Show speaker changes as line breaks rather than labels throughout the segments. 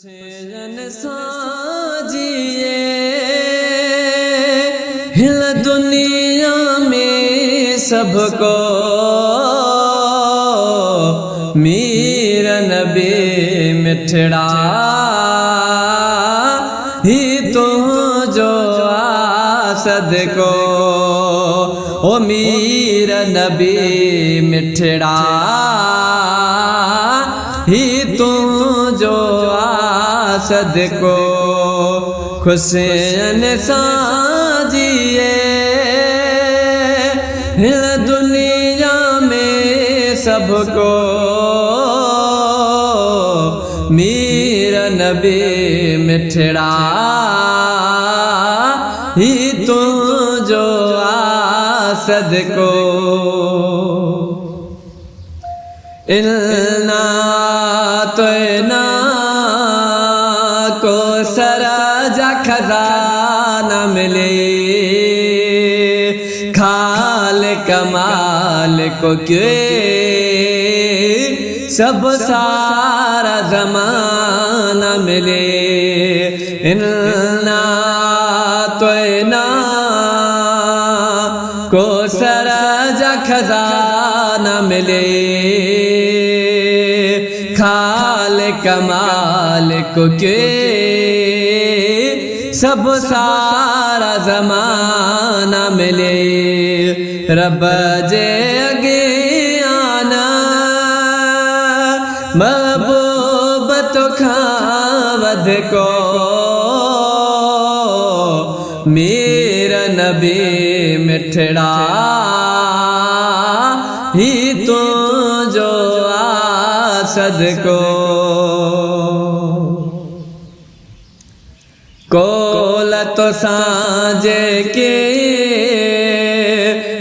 Hussain साजिए hill दुनिया में सबको मीर नबी मिठड़ा ही तो जो आसद को ओ मीर नबी मिठड़ा ही तू जो आसद को हुसैन साजिए हिल दुनिया में सबको मीर नबी मिठड़ा ही तू जो आसद को इल्ना तो ना को सराजा खजाना मिले खाल कमाल को क्यों सब सारा जमाना मिले इल्ना तो ना को सराजा खजाना मिले खाल कमाल को के सब सारा जमाना मिले रब जे अगे आना महबूब तो खावद को मेरा नबी मिठड़ा ही तो जो आसद को कोल तो सांझे के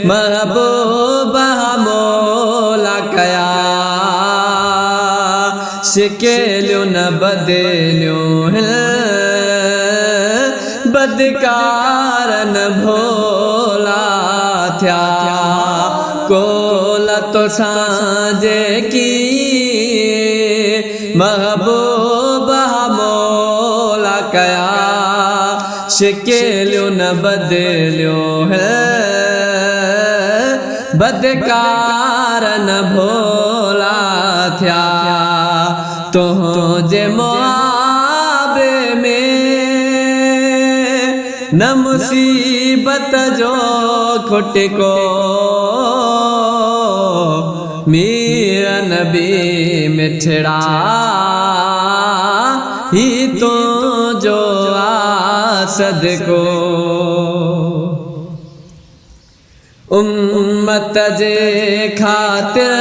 महबूबा मोला कया शिकेल्यो न बदल्यो बदकार न भोला थया कोल तो सांझे की महबूबा मोला कया शिकेल्यो न बदल्यो बदकार न भोला थया तो जे मुआबे में न मुसीबत जो खुट को मेरा नबी मिठड़ा ही तो जो आसद को उम्मत जे खातिर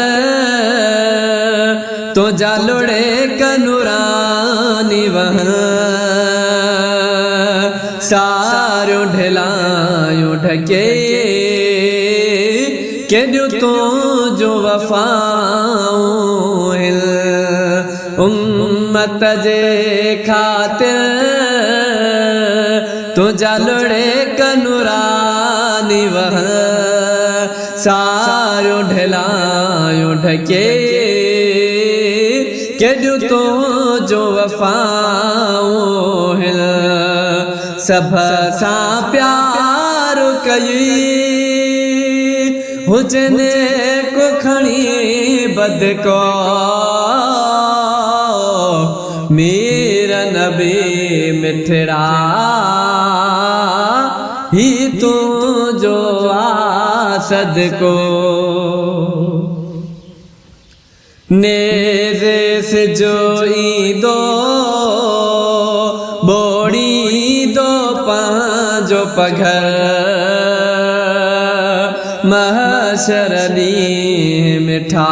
तो जालुड़े कनुरानी वहाँ सारो ढलायो ढके के तो जो वफाओं उम्मत जे खातिर तो जालुड़े कनुरानी वहाँ सारो ढलायो ढके के तो जो वफाओं सब सा प्यार कई हुजने को खणी बद को मेरा नबी मिठड़ा ही तू जो आसद को नेज़े से जोई दो बोड़ी दो पांचो पघर महशरनी मिठा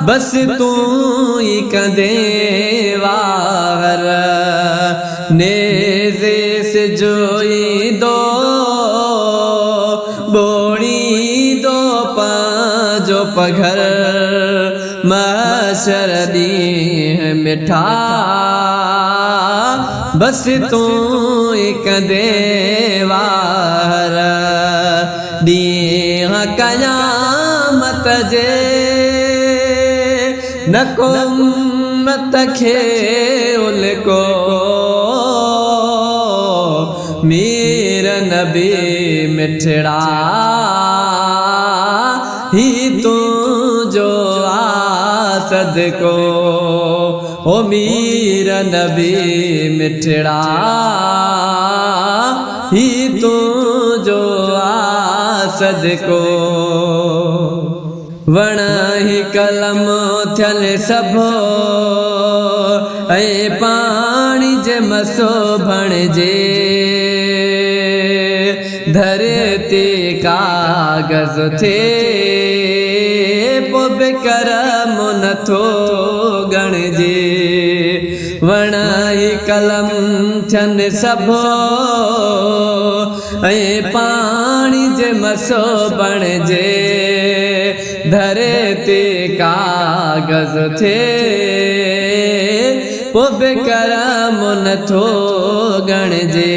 बस तू ही कंदेवार नेज़े से जोई दो बोड़ी दो पांचो पघर महशरनी मिठा बस तू एक देवार दी कयामत जे न को उम्मत खे उलको मीर नबी मिठड़ा ही तू जो आसद को ओ मीर नबी मिठड़ा ही तू जो आसद को वण ही कलम थियल सभो ऐ पानी जे मसो बणजे धरती कागज थे पो बे करम नथो गणजे वण ही कलम थियन सभो ऐ पानी जे मसो बणजे धरती कागज थे पो बे करम नथो गणजे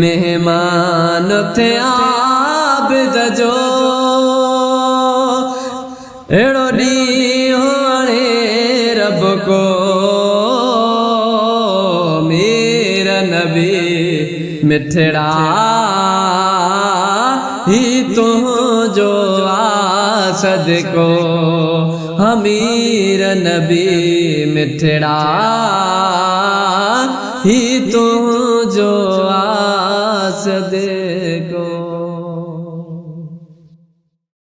मेहमान थे आबिद जो एड़ो ॾींहुं हाणे रब को मीर नबी मिठड़ा ही तुझो आसद को अमीर नबी मिठड़ा ही तुझो आसद